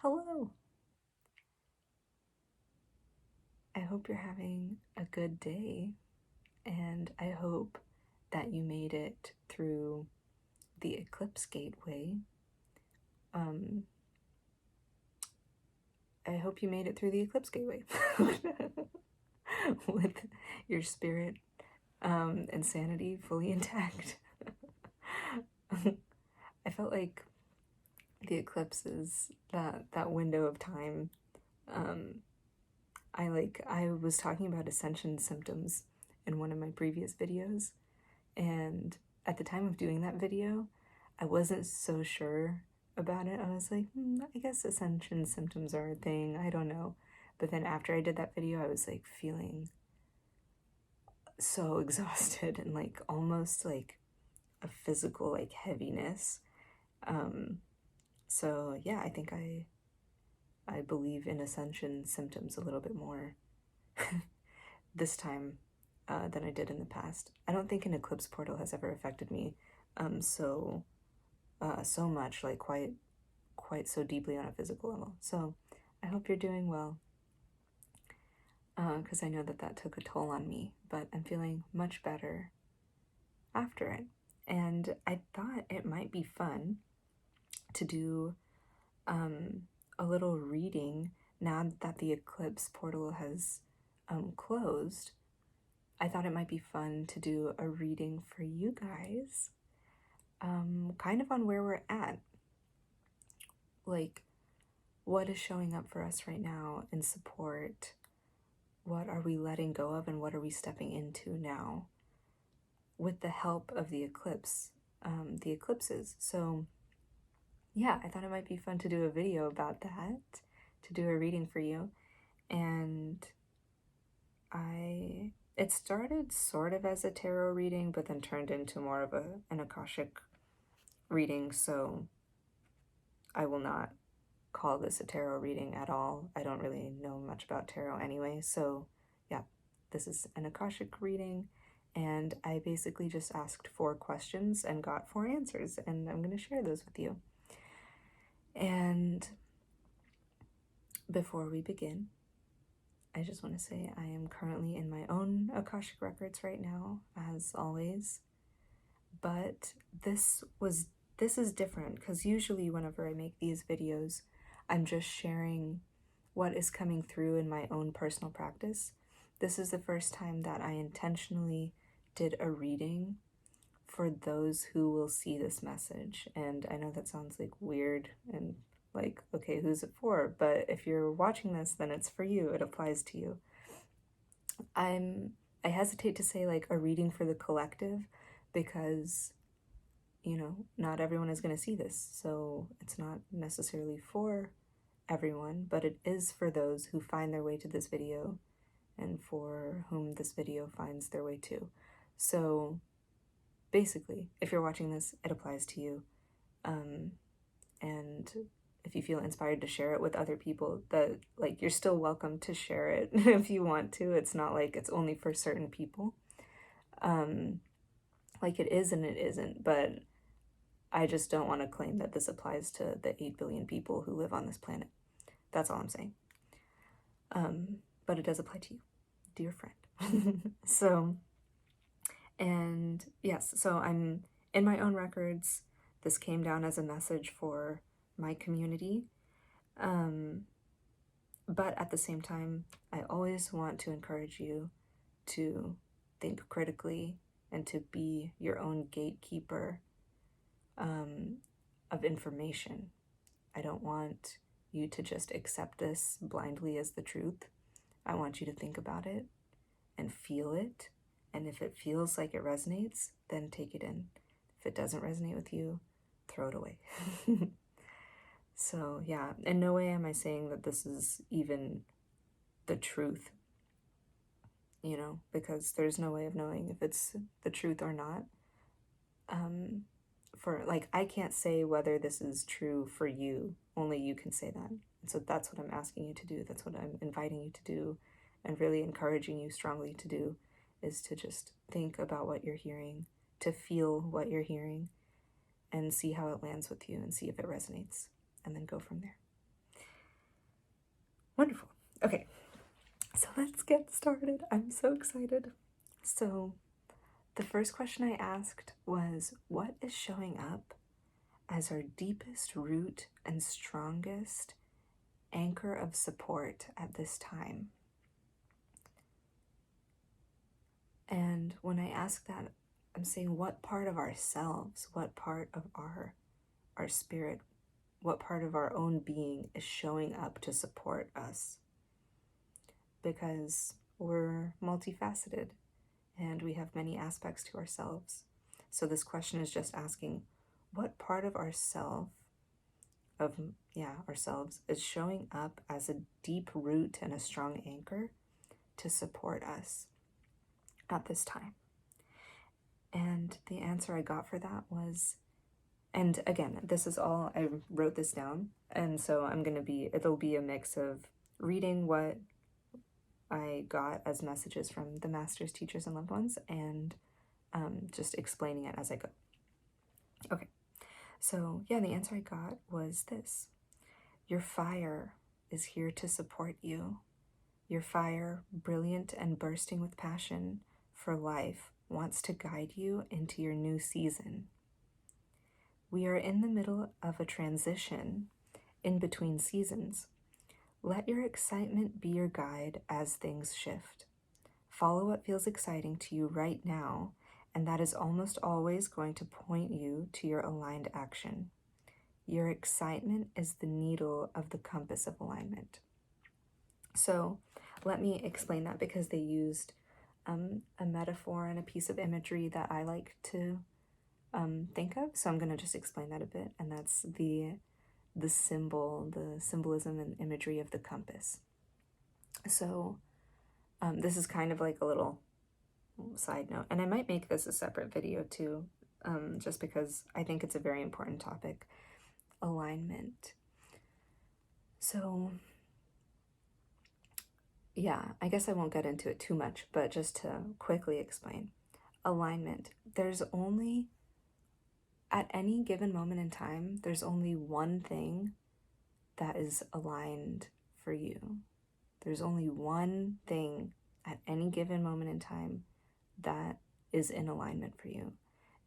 Hello! I hope you're having a good day, and I hope that you made it through the eclipse gateway. I hope you made it through the eclipse gateway with your spirit and sanity fully intact. I felt like the eclipses, that window of time, I was talking about ascension symptoms in one of my previous videos, and at the time of doing that video, I wasn't so sure about it. I was like, I guess ascension symptoms are a thing, I don't know. But then after I did that video, I was like feeling so exhausted and like almost like a physical like heaviness. So yeah, I think I believe in ascension symptoms a little bit more this time than I did in the past. I don't think an eclipse portal has ever affected me so much, like quite so deeply on a physical level. So I hope you're doing well, because I know that took a toll on me, but I'm feeling much better after it. And I thought it might be fun to do a little reading now that the eclipse portal has closed. I thought it might be fun to do a reading for you guys, kind of on where we're at. Like, what is showing up for us right now in support? What are we letting go of, and what are we stepping into now with the help of the eclipses? So yeah, I thought it might be fun to do a video about that, to do a reading for you. And it started sort of as a tarot reading, but then turned into more of an Akashic reading, so I will not call this a tarot reading at all. I don't really know much about tarot anyway, so yeah, this is an Akashic reading, and I basically just asked 4 questions and got 4 answers, and I'm going to share those with you. And before we begin, I just want to say I am currently in my own Akashic Records right now, as always, but this is different, because usually whenever I make these videos, I'm just sharing what is coming through in my own personal practice. This is the first time that I intentionally did a reading for those who will see this message. And I know that sounds like weird and like, okay, who's it for? But if you're watching this, then it's for you. It applies to you. I hesitate to say like a reading for the collective, because not everyone is going to see this, so it's not necessarily for everyone, but it is for those who find their way to this video and for whom this video finds their way to. So basically, if you're watching this, it applies to you. And if you feel inspired to share it with other people, that like you're still welcome to share it if you want to. It's not like it's only for certain people. Like it is and it isn't, but I just don't want to claim that this applies to the 8 billion people who live on this planet. That's all I'm saying. But it does apply to you, dear friend. So, and yes, so I'm in my own records. This came down as a message for my community. But at the same time, I always want to encourage you to think critically and to be your own gatekeeper of information. I don't want you to just accept this blindly as the truth. I want you to think about it and feel it. And if it feels like it resonates, then take it in. If it doesn't resonate with you, throw it away. So yeah, in no way am I saying that this is even the truth, because there's no way of knowing if it's the truth or not. I can't say whether this is true for you. Only you can say that. And so that's what I'm asking you to do. That's what I'm inviting you to do, and really encouraging you strongly to do, is to just think about what you're hearing, to feel what you're hearing, and see how it lands with you, and see if it resonates, and then go from there. Wonderful. Okay, so let's get started. I'm so excited. So the first question I asked was, what is showing up as our deepest root and strongest anchor of support at this time? And when I ask that, I'm saying, what part of ourselves, what part of our spirit, what part of our own being is showing up to support us? Because we're multifaceted and we have many aspects to ourselves. So this question is just asking, what part of ourselves is showing up as a deep root and a strong anchor to support us at this time? And the answer I got for that was, and again, this is all, I wrote this down, and so it'll be a mix of reading what I got as messages from the masters, teachers, and loved ones, and just explaining it as I go. Okay, so yeah, the answer I got was this. Your fire is here to support you. Your fire, brilliant and bursting with passion for life, wants to guide you into your new season. We are in the middle of a transition in between seasons. Let your excitement be your guide as things shift. Follow what feels exciting to you right now, and that is almost always going to point you to your aligned action. Your excitement is the needle of the compass of alignment. So let me explain that, because they used a metaphor and a piece of imagery that I like to think of. So I'm going to just explain that a bit, and that's the symbolism and imagery of the compass. So this is kind of like a little side note, and I might make this a separate video too, just because I think it's a very important topic, alignment. So yeah, I guess I won't get into it too much, but just to quickly explain. Alignment. At any given moment in time, there's only one thing that is aligned for you. There's only one thing at any given moment in time that is in alignment for you.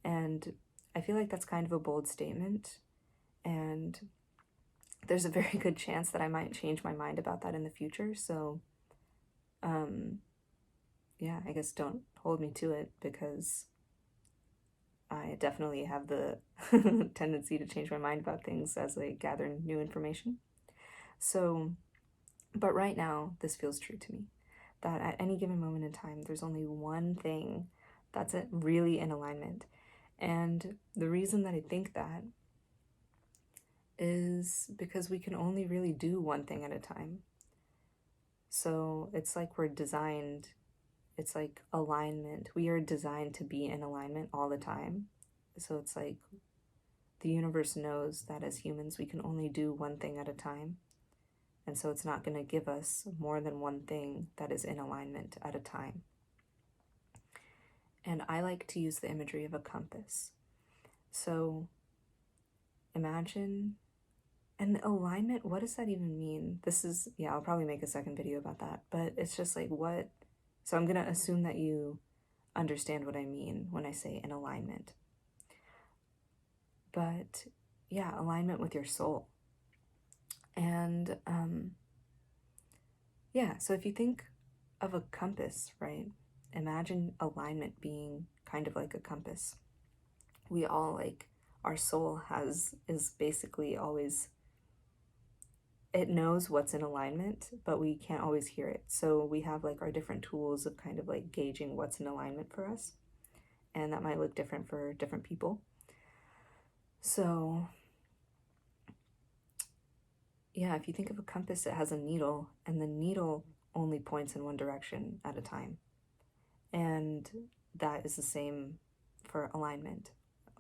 And I feel like that's kind of a bold statement, and there's a very good chance that I might change my mind about that in the future. So yeah, I guess don't hold me to it, because I definitely have the tendency to change my mind about things as I gather new information. So, but right now, this feels true to me, that at any given moment in time, there's only one thing that's really in alignment. And the reason that I think that is because we can only really do one thing at a time. So it's like we're designed, it's like alignment. We are designed to be in alignment all the time. So it's like the universe knows that as humans, we can only do one thing at a time. And so it's not going to give us more than one thing that is in alignment at a time. And I like to use the imagery of a compass. So imagine an alignment. What does that even mean? I'll probably make a second video about that, but it's just like what? So I'm going to assume that you understand what I mean when I say an alignment. But yeah, alignment with your soul. And yeah, so if you think of a compass, right? Imagine alignment being kind of like a compass. We all, like, our soul is basically always, it knows what's in alignment, but we can't always hear it. So we have like our different tools of kind of like gauging what's in alignment for us. And that might look different for different people. So yeah, if you think of a compass, it has a needle, and the needle only points in one direction at a time. And that is the same for alignment.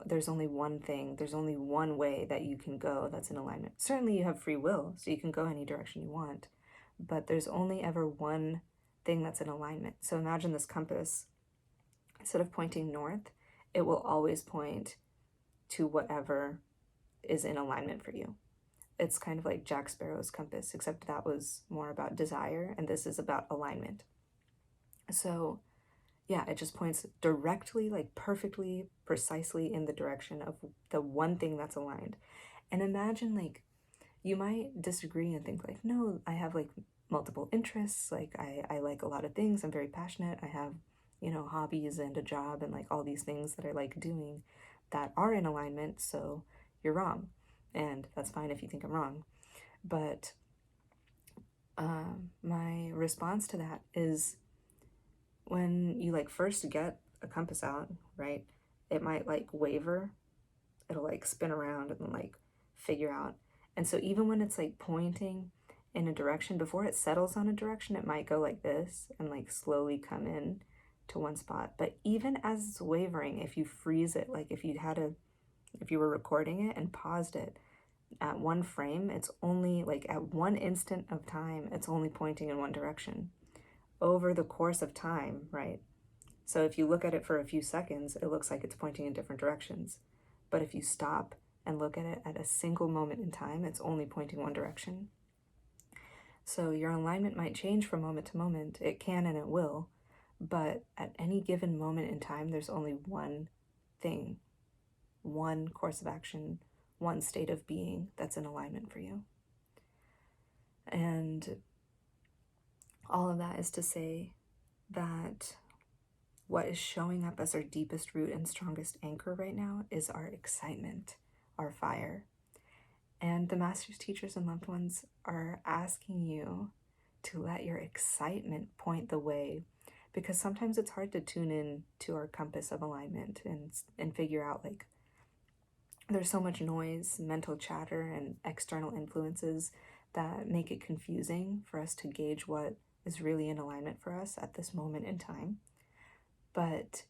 There's only one thing, there's only one way that you can go that's in alignment. Certainly you have free will, so you can go any direction you want, but there's only ever one thing that's in alignment. So imagine this compass, instead of pointing north, it will always point to whatever is in alignment for you. it's kind of like Jack Sparrow's compass, except that was more about desire, and this is about alignment. So yeah, it just points directly, like perfectly, precisely in the direction of the one thing that's aligned. And imagine, like, you might disagree and think, like, no, I have like multiple interests. Like, I like a lot of things. I'm very passionate. I have, hobbies and a job and like all these things that I like doing that are in alignment. So you're wrong. And that's fine if you think I'm wrong. But my response to that is, when you like first get a compass out, right, it might like waver, it'll like spin around and then like figure out. And so even when it's like pointing in a direction, before it settles on a direction, it might go like this and like slowly come in to one spot. But even as it's wavering, if you freeze it, like if you were recording it and paused it at one frame, it's only like at one instant of time, it's only pointing in one direction. Over the course of time, right? So if you look at it for a few seconds, it looks like it's pointing in different directions. But if you stop and look at it at a single moment in time, it's only pointing one direction. So your alignment might change from moment to moment. It can and it will. But at any given moment in time, there's only one thing, one course of action, one state of being that's in alignment for you. And all of that is to say that what is showing up as our deepest root and strongest anchor right now is our excitement, our fire. And the masters, teachers, and loved ones are asking you to let your excitement point the way, because sometimes it's hard to tune in to our compass of alignment and figure out, like, there's so much noise, mental chatter, and external influences that make it confusing for us to gauge what is really in alignment for us at this moment in time. But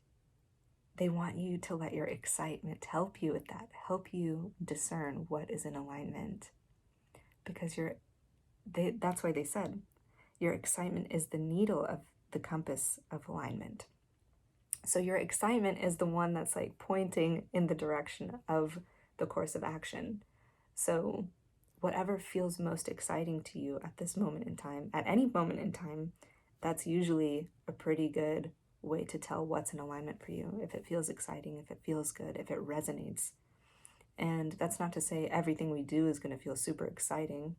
they want you to let your excitement help you with that, help you discern what is in alignment. Because that's why they said your excitement is the needle of the compass of alignment. So your excitement is the one that's like pointing in the direction of the course of action. So whatever feels most exciting to you at this moment in time, at any moment in time, that's usually a pretty good way to tell what's in alignment for you. If it feels exciting, if it feels good, if it resonates. And that's not to say everything we do is going to feel super exciting.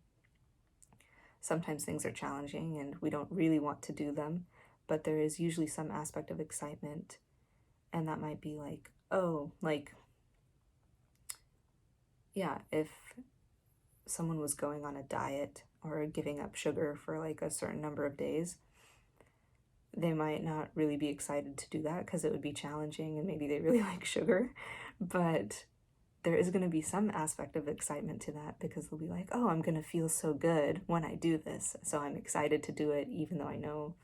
Sometimes things are challenging and we don't really want to do them, but there is usually some aspect of excitement. And that might be like, if someone was going on a diet or giving up sugar for like a certain number of days, they might not really be excited to do that because it would be challenging and maybe they really like sugar. But there is going to be some aspect of excitement to that because they'll be like, oh, I'm going to feel so good when I do this. So I'm excited to do it, even though I know,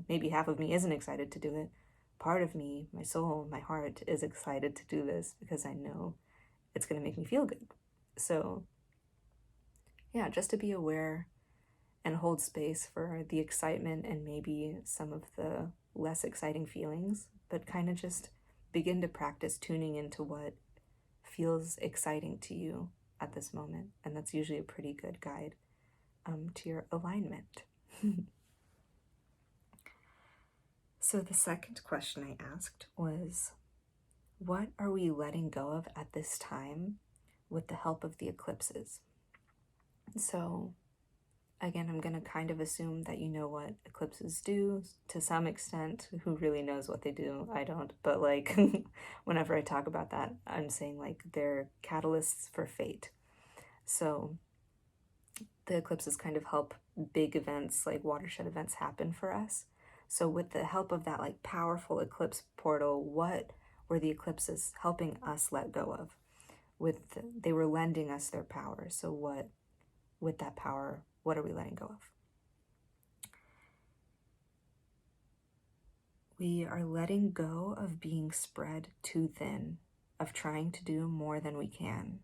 maybe half of me isn't excited to do it. Part of me, my soul, my heart is excited to do this because I know it's going to make me feel good. So yeah, just to be aware and hold space for the excitement and maybe some of the less exciting feelings, but kind of just begin to practice tuning into what feels exciting to you at this moment. And that's usually a pretty good guide to your alignment. So the second question I asked was, what are we letting go of at this time with the help of the eclipses? So again, I'm going to kind of assume that you know what eclipses do to some extent. Who really knows what they do? I don't. But like, whenever I talk about that, I'm saying like they're catalysts for fate. So the eclipses kind of help big events, like watershed events, happen for us. So with the help of that like powerful eclipse portal, what were the eclipses helping us let go of? They were lending us their power. So with that power, what are we letting go of? We are letting go of being spread too thin, of trying to do more than we can.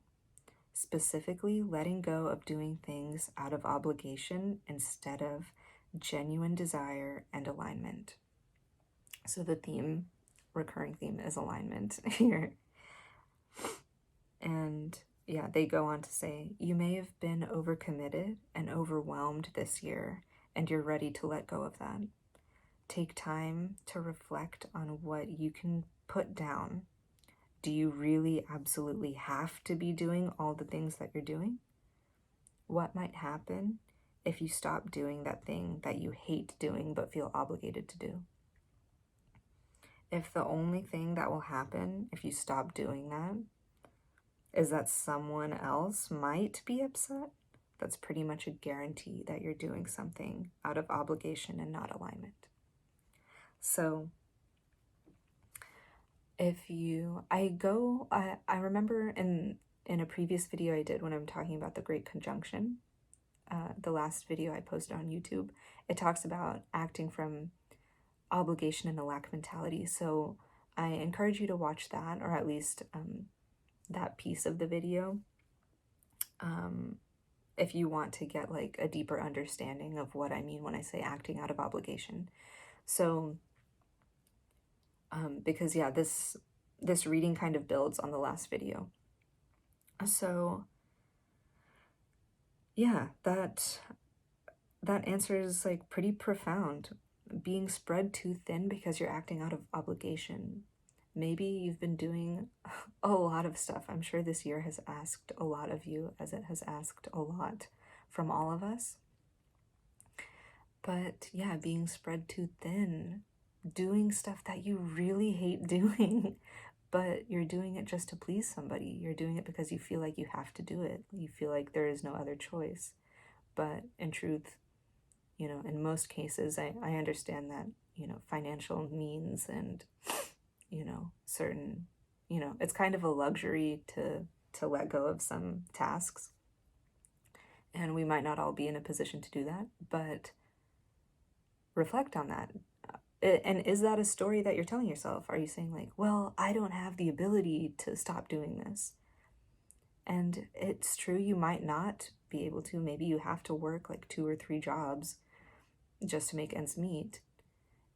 Specifically, letting go of doing things out of obligation instead of genuine desire and alignment. So the recurring theme is alignment here. And yeah, they go on to say, you may have been overcommitted and overwhelmed this year, and you're ready to let go of that. Take time to reflect on what you can put down. Do you really absolutely have to be doing all the things that you're doing? What might happen if you stop doing that thing that you hate doing but feel obligated to do? If the only thing that will happen if you stop doing that is that someone else might be upset, that's pretty much a guarantee that you're doing something out of obligation and not alignment. So if you, I remember in a previous video I did when I'm talking about the Great Conjunction, the last video I posted on YouTube, it talks about acting from obligation and a lack mentality. So I encourage you to watch that, or at least that piece of the video, if you want to get like a deeper understanding of what I mean when I say acting out of obligation. So because yeah, this reading kind of builds on the last video. So yeah, that answer is like pretty profound. Being spread too thin because you're acting out of obligation. Maybe you've been doing a lot of stuff. I'm sure this year has asked a lot of you, as it has asked a lot from all of us. But yeah, being spread too thin, doing stuff that you really hate doing, but you're doing it just to please somebody. You're doing it because you feel like you have to do it. You feel like there is no other choice. But in truth, you know, in most cases, I understand that, you know, financial means and, you know, certain, you know, it's kind of a luxury to let go of some tasks. And we might not all be in a position to do that, but reflect on that. And is that a story that you're telling yourself? Are you saying like, well, I don't have the ability to stop doing this? And it's true, you might not be able to. Maybe you have to work like 2 or 3 jobs just to make ends meet.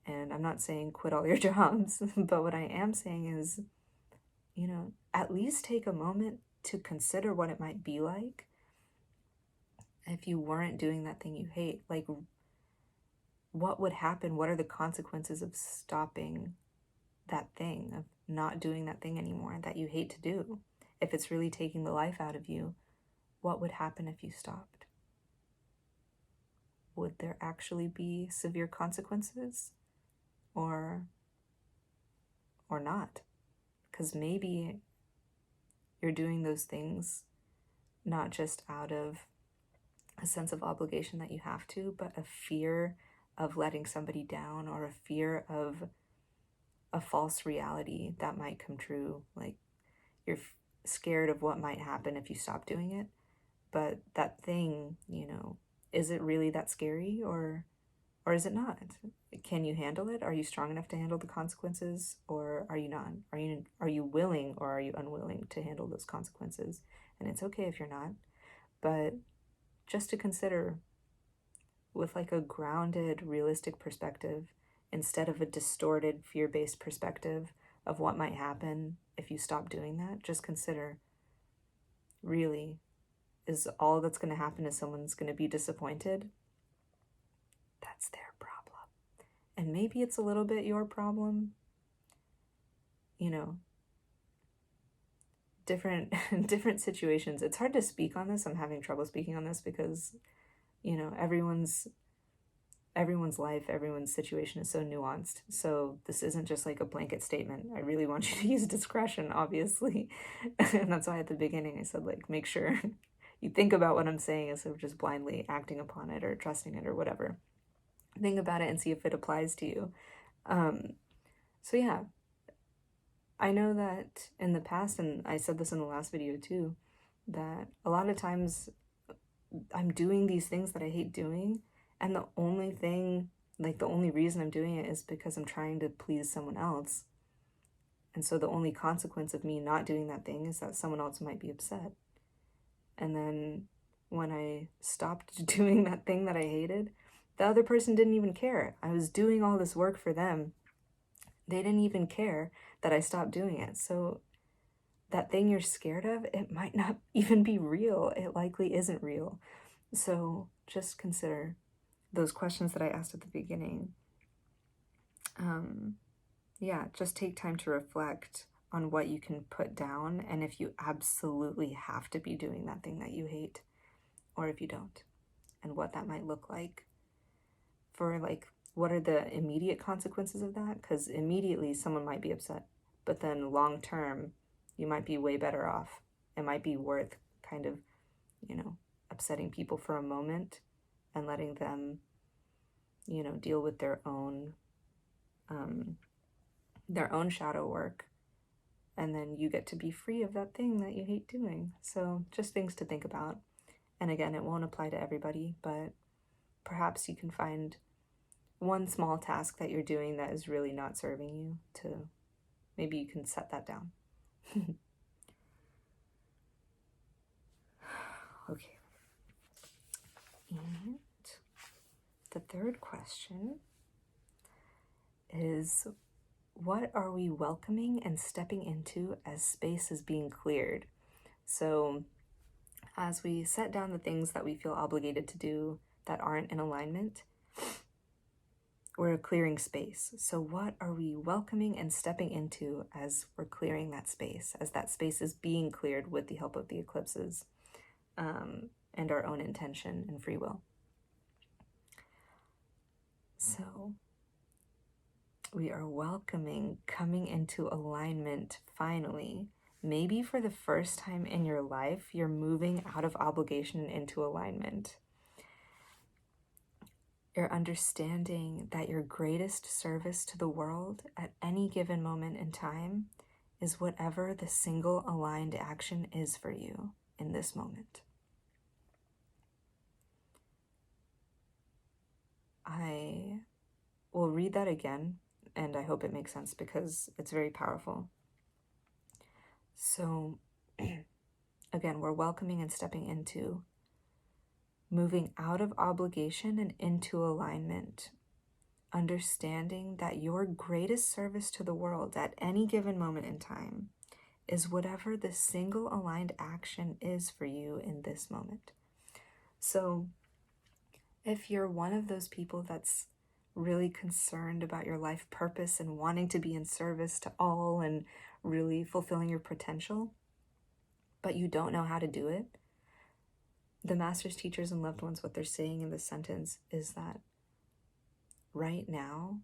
And I'm not saying quit all your jobs, but what I am saying is, you know, at least take a moment to consider what it might be like if you weren't doing that thing you hate. Like, what would happen? What are the consequences of stopping that thing, of not doing that thing anymore that you hate to do? If it's really taking the life out of you, what would happen if you stopped? Would there actually be severe consequences or not? Because maybe you're doing those things not just out of a sense of obligation that you have to, but a fear of letting somebody down, or a fear of a false reality that might come true. Like, you're scared of what might happen if you stop doing it. But that thing, you know, is it really that scary, or is it not? Can you handle it? Are you strong enough to handle the consequences, or are you not? Are you willing, or are you unwilling to handle those consequences? And it's okay if you're not, but just to consider with like a grounded, realistic perspective, instead of a distorted, fear-based perspective of what might happen if you stop doing that. Just consider, really, is all that's going to happen is someone's going to be disappointed? That's their problem. And maybe it's a little bit your problem. You know, different situations. It's hard to speak on this. I'm having trouble speaking on this because, you know, everyone's life, everyone's situation is so nuanced. So this isn't just like a blanket statement. I really want you to use discretion, obviously. And that's why at the beginning I said, like, make sure you think about what I'm saying instead of just blindly acting upon it or trusting it or whatever. Think about it and see if it applies to you. So yeah, I know that in the past, and I said this in the last video too, that a lot of times I'm doing these things that I hate doing, and the only thing, like the only reason I'm doing it is because I'm trying to please someone else. And so the only consequence of me not doing that thing is that someone else might be upset. And then when I stopped doing that thing that I hated, the other person didn't even care. I was doing all this work for them. They didn't even care that I stopped doing it. So that thing you're scared of, it might not even be real. It likely isn't real. So just consider those questions that I asked at the beginning. Yeah, just take time to reflect on what you can put down, and if you absolutely have to be doing that thing that you hate, or if you don't, and what that might look like. For like, what are the immediate consequences of that? Because immediately someone might be upset, but then long term, you might be way better off. It might be worth kind of, upsetting people for a moment and letting them, deal with their own shadow work, and then you get to be free of that thing that you hate doing. So just things to think about. And again, it won't apply to everybody, but perhaps you can find one small task that you're doing that is really not serving you, to maybe you can set that down. Okay. And the third question is, what are we welcoming and stepping into as space is being cleared? So as we set down the things that we feel obligated to do that aren't in alignment, we're clearing space. So what are we welcoming and stepping into as we're clearing that space, as that space is being cleared with the help of the eclipses, and our own intention and free will? So we are welcoming coming into alignment finally. Maybe for the first time in your life, you're moving out of obligation into alignment. You're understanding that your greatest service to the world at any given moment in time is whatever the single aligned action is for you in this moment. I will read that again, and I hope it makes sense because it's very powerful. So, again, we're welcoming and stepping into moving out of obligation and into alignment, understanding that your greatest service to the world at any given moment in time is whatever the single aligned action is for you in this moment. So if you're one of those people that's really concerned about your life purpose and wanting to be in service to all and really fulfilling your potential, but you don't know how to do it, the masters, teachers, and loved ones, what they're saying in this sentence is that right now,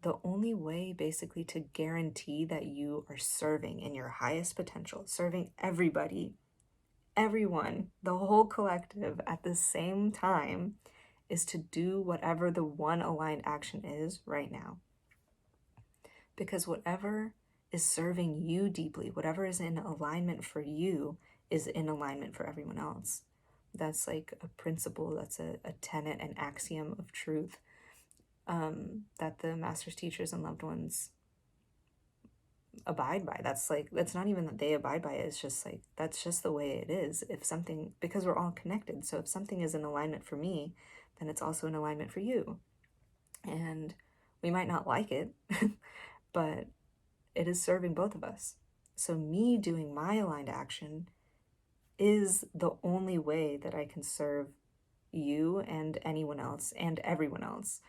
the only way basically to guarantee that you are serving in your highest potential, serving everybody, everyone, the whole collective at the same time, is to do whatever the one aligned action is right now. Because whatever is serving you deeply, whatever is in alignment for you, is in alignment for everyone else. That's like a principle, that's a tenet, an axiom of truth, that the masters, teachers, and loved ones abide by. That's not even that they abide by it, it's just like, that's just the way it is. If something, because we're all connected, so if something is in alignment for me, then it's also in alignment for you. And we might not like it, but it is serving both of us. So me doing my aligned action is the only way that I can serve you and anyone else and everyone else.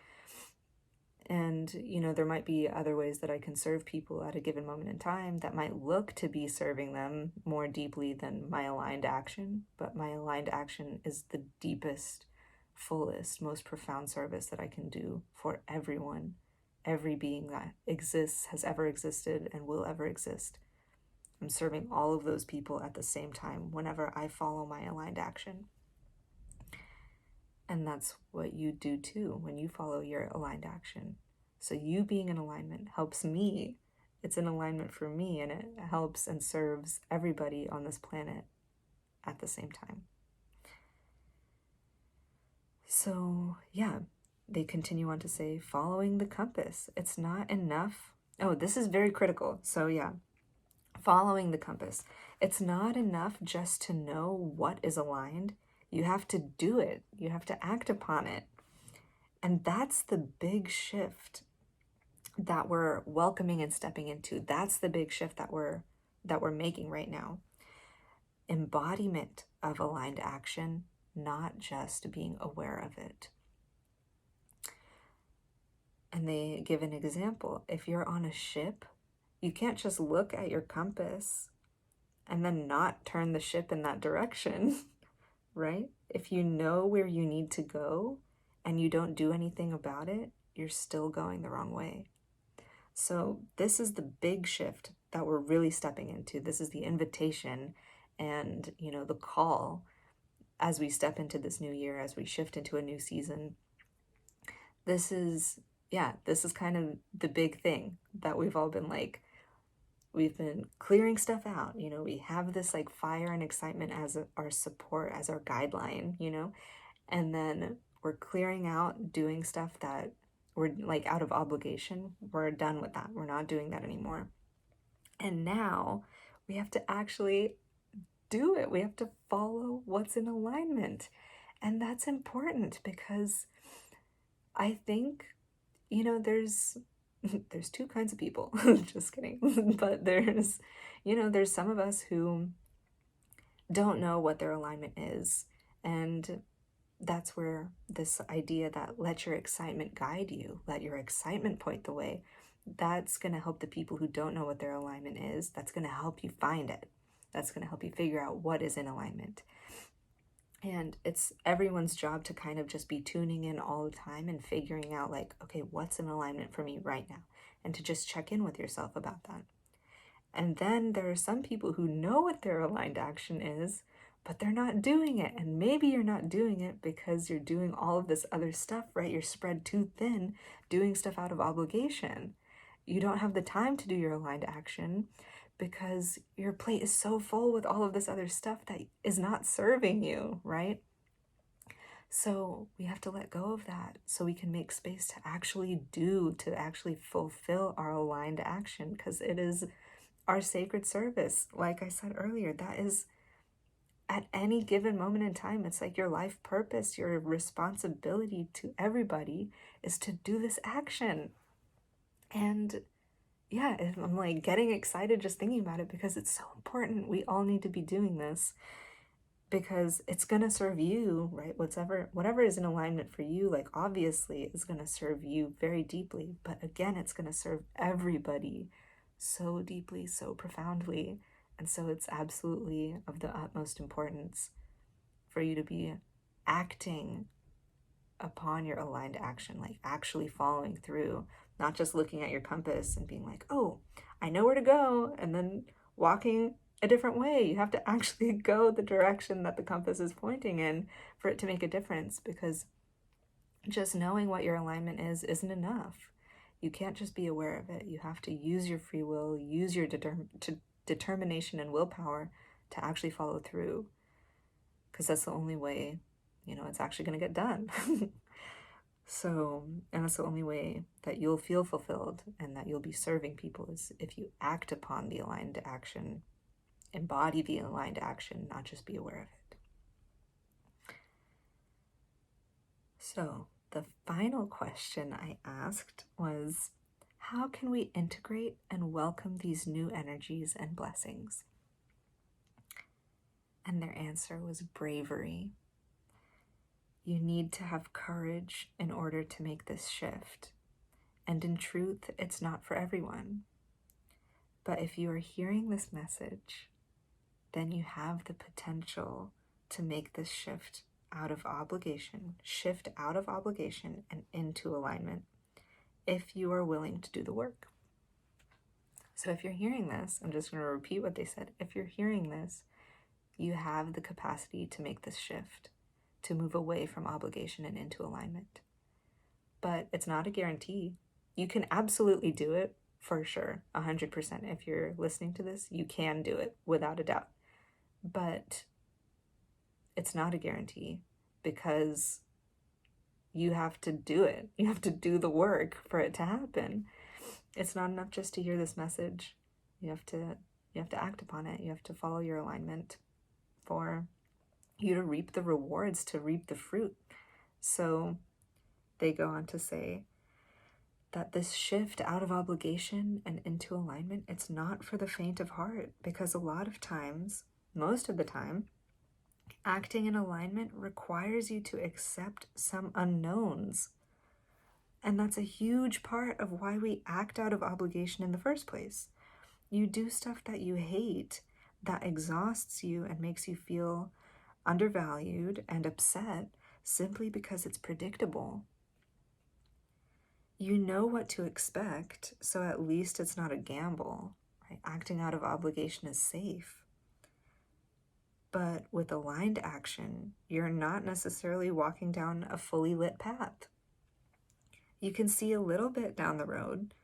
And, there might be other ways that I can serve people at a given moment in time that might look to be serving them more deeply than my aligned action. But my aligned action is the deepest, fullest, most profound service that I can do for everyone, every being that exists, has ever existed, and will ever exist. I'm serving all of those people at the same time whenever I follow my aligned action. And that's what you do too when you follow your aligned action. So you being in alignment helps me. It's in alignment for me, and it helps and serves everybody on this planet at the same time. So yeah, they continue on to say, following the compass. It's not enough. Oh, this is very critical. So yeah, following the compass. It's not enough just to know what is aligned. You have to do it. You have to act upon it. And that's the big shift that we're welcoming and stepping into. That's the big shift that we're that we're making right now. Embodiment of aligned action, not just being aware of it. And they give an example. If you're on a ship, you can't just look at your compass and then not turn the ship in that direction, right? If you know where you need to go and you don't do anything about it, you're still going the wrong way. So this is the big shift that we're really stepping into. This is the invitation and, the call as we step into this new year, as we shift into a new season. This is kind of the big thing that we've all been we've been clearing stuff out. We have this fire and excitement as our support, as our guideline, and then we're clearing out doing stuff that we're out of obligation. We're done with that. We're not doing that anymore. And now we have to actually do it. We have to follow what's in alignment. And that's important because I think, there's two kinds of people. Just kidding. But there's some of us who don't know what their alignment is. And that's where this idea that let your excitement guide you, let your excitement point the way, that's going to help the people who don't know what their alignment is. That's going to help you find it. That's going to help you figure out what is in alignment. And it's everyone's job to kind of just be tuning in all the time and figuring out okay, what's in alignment for me right now? And to just check in with yourself about that. And then there are some people who know what their aligned action is, but they're not doing it. And maybe you're not doing it because you're doing all of this other stuff, right? You're spread too thin, doing stuff out of obligation. You don't have the time to do your aligned action because your plate is so full with all of this other stuff that is not serving you, right? So we have to let go of that so we can make space to actually fulfill our aligned action, because it is our sacred service. Like I said earlier, that is at any given moment in time, it's your life purpose, your responsibility to everybody is to do this action. And yeah, I'm getting excited just thinking about it because it's so important. We all need to be doing this because it's going to serve you, right? Whatever is in alignment for you, obviously is going to serve you very deeply. But again, it's going to serve everybody so deeply, so profoundly. And so it's absolutely of the utmost importance for you to be acting upon your aligned action, actually following through, not just looking at your compass and being oh, I know where to go, and then walking a different way. You have to actually go the direction that the compass is pointing in for it to make a difference, because just knowing what your alignment is isn't enough. You can't just be aware of it. You have to use your free will, use your determination and willpower to actually follow through, because that's the only way it's actually going to get done. So, and that's the only way that you'll feel fulfilled and that you'll be serving people, is if you act upon the aligned action, embody the aligned action, not just be aware of it. So the final question I asked was, how can we integrate and welcome these new energies and blessings? And their answer was bravery. You need to have courage in order to make this shift. And in truth, it's not for everyone. But if you are hearing this message, then you have the potential to make this shift out of obligation and into alignment, if you are willing to do the work. So if you're hearing this, I'm just going to repeat what they said. If you're hearing this, you have the capacity to make this shift, to move away from obligation and into alignment. But it's not a guarantee. You can absolutely do it for sure, 100%. If you're listening to this, you can do it without a doubt. But it's not a guarantee, because you have to do it. You have to do the work for it to happen. It's not enough just to hear this message. You have to act upon it. You have to follow your alignment for you to reap the rewards, to reap the fruit. So they go on to say, that this shift out of obligation and into alignment, it's not for the faint of heart, because a lot of times, most of the time, acting in alignment requires you to accept some unknowns. And that's a huge part of why we act out of obligation in the first place. You do stuff that you hate, that exhausts you and makes you feel undervalued and upset simply because it's predictable. You know what to expect, so at least it's not a gamble, right? Acting out of obligation is safe. But with aligned action, you're not necessarily walking down a fully lit path. You can see a little bit down the road,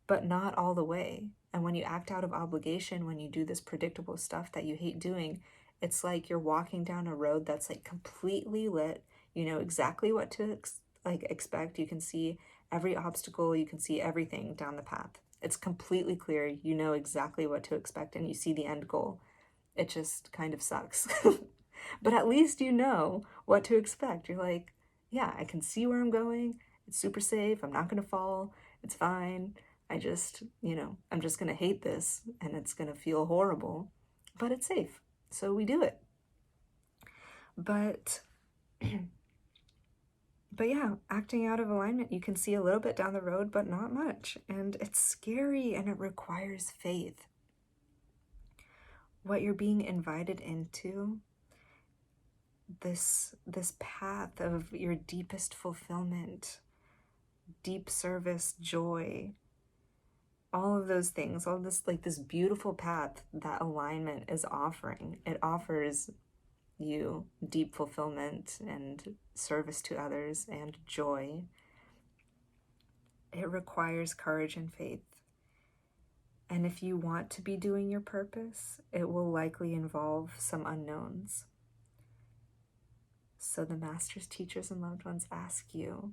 but not all the way. And when you act out of obligation, when you do this predictable stuff that you hate doing, it's like you're walking down a road that's like completely lit. You know exactly what to expect. You can see every obstacle, you can see everything down the path. It's completely clear. You know exactly what to expect, and you see the end goal. It just kind of sucks. But at least you know what to expect. You're like, yeah, I can see where I'm going. It's super safe. I'm not going to fall. It's fine. I just, I'm just going to hate this and it's going to feel horrible, but it's safe. So we do it. But yeah, acting out of alignment, you can see a little bit down the road, but not much. And it's scary and it requires faith. What you're being invited into, this path of your deepest fulfillment, deep service, joy, all of those things, all this, like this beautiful path that alignment is offering. It offers you deep fulfillment and service to others and joy. It requires courage and faith. And if you want to be doing your purpose, it will likely involve some unknowns. So the masters, teachers, and loved ones ask you,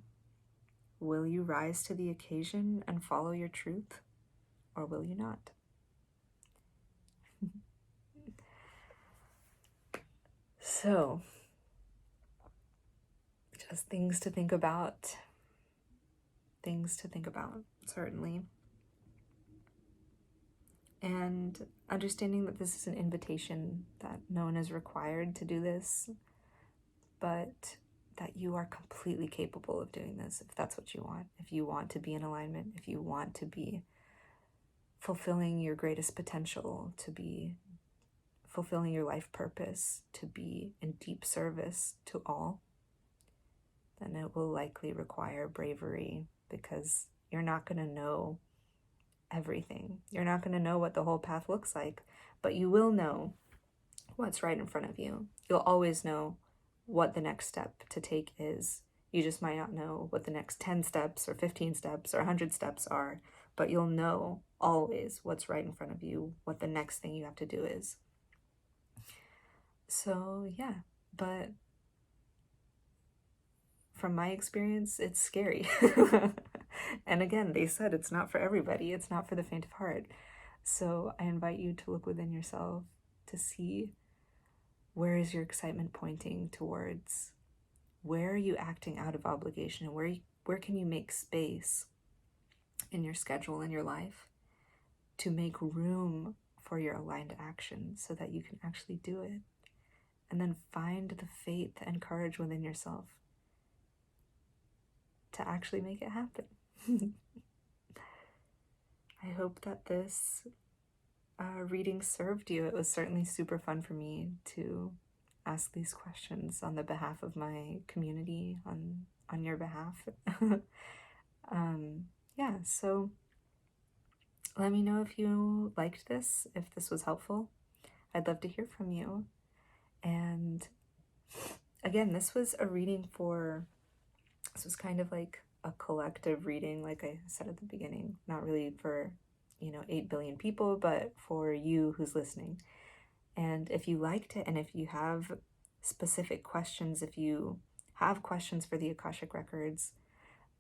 will you rise to the occasion and follow your truth, or will you not? So, just things to think about. Things to think about, certainly. And understanding that this is an invitation, that no one is required to do this, but that you are completely capable of doing this if that's what you want. If you want to be in alignment, if you want to be fulfilling your greatest potential, to be fulfilling your life purpose, to be in deep service to all, then it will likely require bravery, because you're not going to know everything. You're not going to know what the whole path looks like, but you will know what's right in front of you. You'll always know what the next step to take is. You just might not know what the next 10 steps or 15 steps or 100 steps are, but you'll know always what's right in front of you, what the next thing you have to do is. So yeah, but from my experience, it's scary. And again, they said it's not for everybody. It's not for the faint of heart. So I invite you to look within yourself to see, where is your excitement pointing towards? Where are you acting out of obligation? And where can you make space in your schedule, in your life, to make room for your aligned action so that you can actually do it? And then find the faith and courage within yourself to actually make it happen. I hope that this reading served you. It was certainly super fun for me to ask these questions on the behalf of my community, on your behalf. Yeah, so let me know if you liked this, if this was helpful. I'd love to hear from you. And again, this was kind of like a collective reading, like I said at the beginning, not really for 8 billion people, but for you who's listening. And if you liked it, and if you have specific questions, if you have questions for the Akashic Records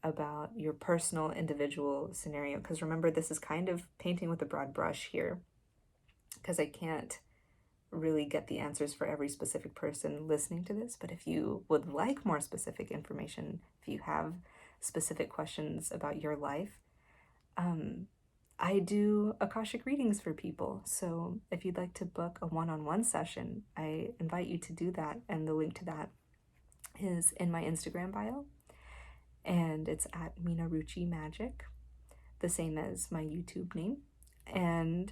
about your personal individual scenario, because remember, this is kind of painting with a broad brush here, because I can't really get the answers for every specific person listening to this. But if you would like more specific information, if you have specific questions about your life, I do Akashic readings for people. So if you'd like to book a one-on-one session, I invite you to do that. And the link to that is in my Instagram bio. And it's at Minaruchi Magic, the same as my YouTube name. And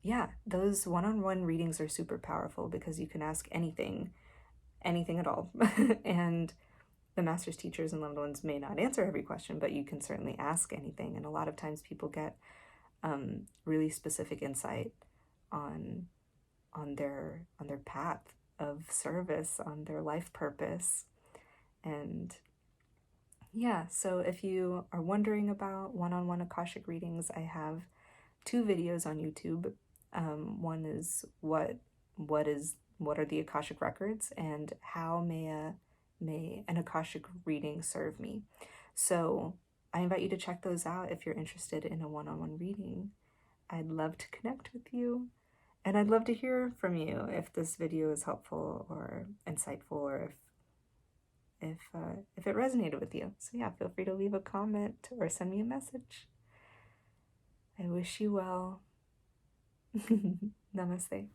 yeah, those one-on-one readings are super powerful because you can ask anything at all. And the master's teachers and loved ones may not answer every question, but you can certainly ask anything. And a lot of times people get really specific insight on their path of service, on their life purpose. And yeah, so if you are wondering about one-on-one Akashic readings, I have 2 videos on YouTube. One is what are the Akashic Records, and how may an Akashic reading serve me. So I invite you to check those out if you're interested in a one-on-one reading. I'd love to connect with you, and I'd love to hear from you if this video is helpful or insightful, or if it resonated with you. So yeah, feel free to leave a comment or send me a message. I wish you well. Namaste.